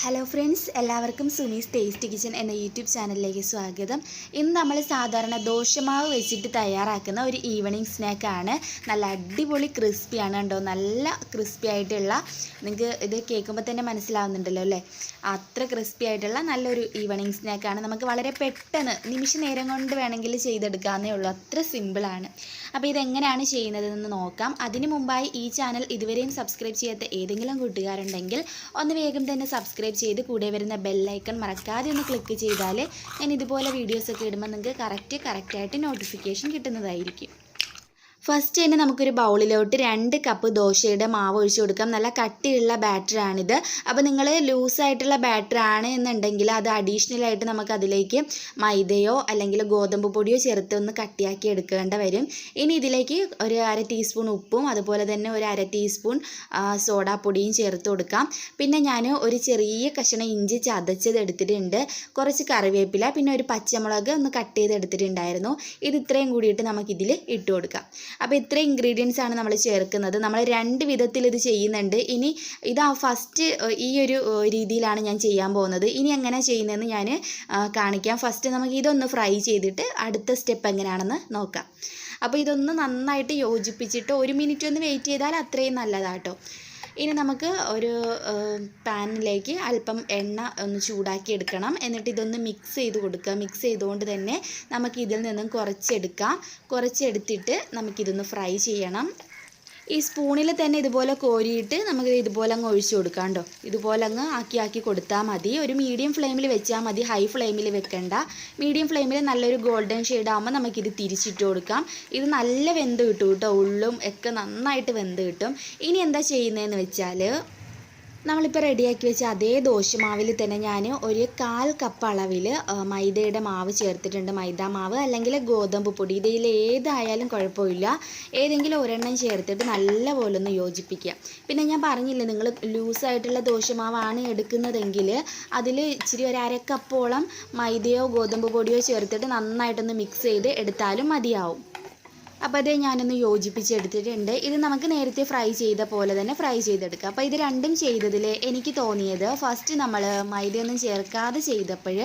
Hello friends, എല്ലാവർക്കും Sumi's tasty kitchen എന്ന YouTube ചാനലിലേക്ക് സ്വാഗതം. ഇന്ന് നമ്മൾ സാധാരണ ദോശമാവ് വെച്ചിട്ട് തയ്യാറാക്കുന്ന ഒരു ഈവനിങ് സ്നാക്കാണ്. നല്ല അടിപൊളി ക്രിസ്പിയാണ് കേട്ടോ. നല്ല ക്രിസ്പി ആയിട്ടുള്ള, നിങ്ങൾക്ക് ഇത് കേൾക്കുമ്പോൾ തന്നെ മനസ്സിലാവുന്നുണ്ടല്ലോ അല്ലേ, അത്ര ക്രിസ്പി ആയിട്ടുള്ള നല്ലൊരു ഈവനിങ് സ്നാക്കാണ്. നമുക്ക് വളരെ പെട്ടെന്ന് നിമിഷ നേരം കൊണ്ട് വേണമെങ്കിൽ ചെയ്തെടുക്കാവുന്നേ ഉള്ളൂ, അത്ര സിമ്പിളാണ്. അപ്പോൾ ഇതെങ്ങനെയാണ് ചെയ്യുന്നതെന്ന് നോക്കാം. അതിനു മുമ്പായി ഈ ചാനൽ ഇതുവരെയും സബ്സ്ക്രൈബ് ചെയ്യാത്ത ഏതെങ്കിലും കൂട്ടുകാരുണ്ടെങ്കിൽ ഒന്ന് വേഗം തന്നെ സബ്സ്ക്രൈബ് ചെയ്ത് കൂടെ വരുന്ന ബെല്ലൈക്കൺ മറക്കാതെ ഒന്ന് ക്ലിക്ക് ചെയ്താൽ ഞാൻ ഇതുപോലെ വീഡിയോസൊക്കെ ഇടുമ്പോൾ നിങ്ങൾക്ക് കറക്റ്റായിട്ട് നോട്ടിഫിക്കേഷൻ കിട്ടുന്നതായിരിക്കും. ഫസ്റ്റ് തന്നെ നമുക്കൊരു ബൗളിലോട്ട് 2 കപ്പ് ദോശയുടെ മാവ് ഒഴിച്ച് കൊടുക്കാം. നല്ല കട്ടിയുള്ള ബാറ്ററാണിത്. അപ്പോൾ നിങ്ങൾ ലൂസായിട്ടുള്ള ബാറ്ററാണ് എന്നുണ്ടെങ്കിൽ അത് അഡീഷണലായിട്ട് നമുക്ക് അതിലേക്ക് മൈദയോ അല്ലെങ്കിൽ ഗോതമ്പ് പൊടിയോ ചേർത്ത് ഒന്ന് കട്ടിയാക്കി എടുക്കേണ്ട വരും. ഇനി ഇതിലേക്ക് ഒരു 1/2 ടീസ്പൂൺ ഉപ്പും അതുപോലെ തന്നെ ഒരു 1/2 ടീസ്പൂൺ സോഡാപ്പൊടിയും ചേർത്ത് കൊടുക്കാം. പിന്നെ ഞാൻ ഒരു ചെറിയ കഷ്ണം ഇഞ്ചി ചതച്ചത് എടുത്തിട്ടുണ്ട്, കുറച്ച് കറിവേപ്പില, പിന്നെ ഒരു പച്ചമുളക് ഒന്ന് കട്ട് ചെയ്ത് എടുത്തിട്ടുണ്ടായിരുന്നു. ഇത് ഇത്രയും കൂടിയിട്ട് നമുക്കിതിൽ ഇട്ട് കൊടുക്കാം. അപ്പോൾ ഇത്രയും ഇൻഗ്രീഡിയൻസ് ആണ് നമ്മൾ ചേർക്കുന്നത്. നമ്മൾ 2 വിധത്തിൽ ഇത് ചെയ്യുന്നുണ്ട്. ഇനി ഇതാ ഫസ്റ്റ് ഈ ഒരു രീതിയിലാണ് ഞാൻ ചെയ്യാൻ പോകുന്നത്. ഇനി എങ്ങനെ ചെയ്യുന്നതെന്ന് ഞാൻ കാണിക്കാം. ഫസ്റ്റ് നമുക്ക് ഇതൊന്ന് ഫ്രൈ ചെയ്തിട്ട് അടുത്ത സ്റ്റെപ്പ് എങ്ങനെയാണെന്ന് നോക്കാം. അപ്പോൾ ഇതൊന്ന് നന്നായിട്ട് യോജിപ്പിച്ചിട്ട് 1 മിനിറ്റ് ഒന്ന് വെയിറ്റ് ചെയ്താൽ അത്രയും നല്ലതാട്ടോ. ഇനി നമുക്ക് ഒരു പാനിലേക്ക് അല്പം എണ്ണ ഒന്ന് ചൂടാക്കി എടുക്കണം. എന്നിട്ട് ഇതൊന്ന് മിക്സ് ചെയ്ത് കൊടുക്കുക. മിക്സ് ചെയ്തുകൊണ്ട് തന്നെ നമുക്ക് ഇതിൽ നിന്നും കുറച്ചെടുത്തിട്ട് നമുക്കിതൊന്ന് ഫ്രൈ ചെയ്യണം. ഈ സ്പൂണിൽ തന്നെ ഇതുപോലെ കോരിയിട്ട് നമുക്ക് ഇതുപോലെ അങ്ങ് ഒഴിച്ചു കൊടുക്കാം കേട്ടോ. ഇതുപോലെ അങ്ങ് ആക്കി കൊടുത്താൽ മതി. ഒരു മീഡിയം ഫ്ലെയിമിൽ വെച്ചാൽ മതി, ഹൈ ഫ്ലെയിമിൽ വെക്കണ്ട. മീഡിയം ഫ്ലെയിമിൽ നല്ലൊരു ഗോൾഡൻ ഷെയ്ഡ് ആകുമ്പോൾ നമുക്കിത് തിരിച്ചിട്ട് കൊടുക്കാം. ഇത് നല്ല വെന്ത് കിട്ടും കേട്ടോ, ഉള്ളും ഒക്കെ നന്നായിട്ട് വെന്ത് കിട്ടും. ഇനി എന്താ ചെയ്യുന്നതെന്ന് വെച്ചാൽ നമ്മളിപ്പോൾ റെഡിയാക്കി വെച്ച അതേ ദോശമാവിൽ തന്നെ ഞാൻ ഒരു 1/4 കപ്പ് അളവിൽ മൈദയുടെ മാവ് ചേർത്തിട്ടുണ്ട്. മൈദ മാവ് അല്ലെങ്കിൽ ഗോതമ്പ് പൊടി, ഇതിൽ ഏതായാലും കുഴപ്പമില്ല. ഏതെങ്കിലും ഒരെണ്ണം ചേർത്തിട്ട് നല്ലപോലെ ഒന്ന് യോജിപ്പിക്കുക. പിന്നെ ഞാൻ പറഞ്ഞില്ലേ, നിങ്ങൾ ലൂസായിട്ടുള്ള ദോശമാവാണ് എടുക്കുന്നതെങ്കിൽ അതിൽ ഇച്ചിരി ഒരു 1/2 കപ്പോളം മൈദയോ ഗോതമ്പ് പൊടിയോ ചേർത്തിട്ട് നന്നായിട്ടൊന്ന് മിക്സ് ചെയ്ത് എടുത്താലും മതിയാവും. അപ്പോൾ അതേ ഞാനൊന്ന് യോജിപ്പിച്ചെടുത്തിട്ടുണ്ട്. ഇത് നമുക്ക് നേരത്തെ ഫ്രൈ ചെയ്ത പോലെ തന്നെ ഫ്രൈ ചെയ്തെടുക്കാം. അപ്പോൾ ഇത് രണ്ടും ചെയ്തതിൽ എനിക്ക് തോന്നിയത് ഫസ്റ്റ് നമ്മൾ മൈദയൊന്നും ചേർക്കാതെ ചെയ്തപ്പോൾ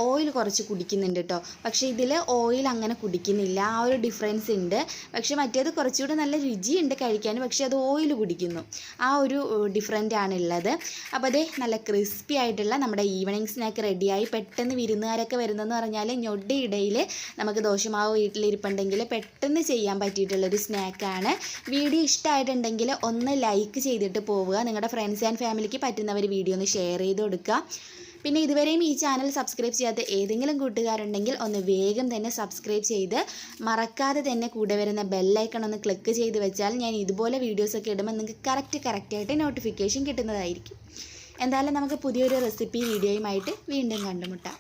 ഓയിൽ കുറച്ച് കുടിക്കുന്നുണ്ട് കേട്ടോ. പക്ഷേ ഇതിൽ ഓയിൽ അങ്ങനെ കുടിക്കുന്നില്ല, ആ ഒരു ഡിഫറൻസ് ഉണ്ട്. പക്ഷേ മറ്റേത് കുറച്ചുകൂടെ നല്ല രുചിയുണ്ട് കഴിക്കാൻ, പക്ഷേ അത് ഓയിൽ കുടിക്കുന്നു, ആ ഒരു ഡിഫറൻ്റ് ആണുള്ളത്. അപ്പോൾ അതേ നല്ല ക്രിസ്പി ആയിട്ടുള്ള നമ്മുടെ ഈവനിങ് സ്നാക്ക് റെഡിയായി. പെട്ടെന്ന് വിരുന്നുകാരൊക്കെ വരുന്നതെന്ന് പറഞ്ഞാൽ ഞൊടിയിടയിൽ നമുക്ക് ദോശമാവ് വീട്ടിലിരിപ്പുണ്ടെങ്കിൽ പെട്ടെന്ന് ചെയ്യാൻ പറ്റിയിട്ടുള്ളൊരു സ്നാക്കാണ്. വീഡിയോ ഇഷ്ടമായിട്ടുണ്ടെങ്കിൽ ഒന്ന് ലൈക്ക് ചെയ്തിട്ട് പോവുക. നിങ്ങളുടെ ഫ്രണ്ട്സ് ആൻഡ് ഫാമിലിക്ക് പറ്റുന്നവർ വീഡിയോ ഒന്ന് ഷെയർ ചെയ്ത് കൊടുക്കുക. പിന്നെ ഇതുവരെയും ഈ ചാനൽ സബ്സ്ക്രൈബ് ചെയ്യാത്ത ഏതെങ്കിലും കൂട്ടുകാരുണ്ടെങ്കിൽ ഒന്ന് വേഗം തന്നെ സബ്സ്ക്രൈബ് ചെയ്ത് മറക്കാതെ തന്നെ കൂടെ വരുന്ന ബെല്ലൈക്കൺ ഒന്ന് ക്ലിക്ക് ചെയ്ത് വെച്ചാൽ ഞാൻ ഇതുപോലെ വീഡിയോസൊക്കെ ഇടുമ്പോൾ നിങ്ങൾക്ക് കറക്റ്റായിട്ട് നോട്ടിഫിക്കേഷൻ കിട്ടുന്നതായിരിക്കും. എന്തായാലും നമുക്ക് പുതിയൊരു റെസിപ്പി വീഡിയോയുമായിട്ട് വീണ്ടും കണ്ടുമുട്ടാം.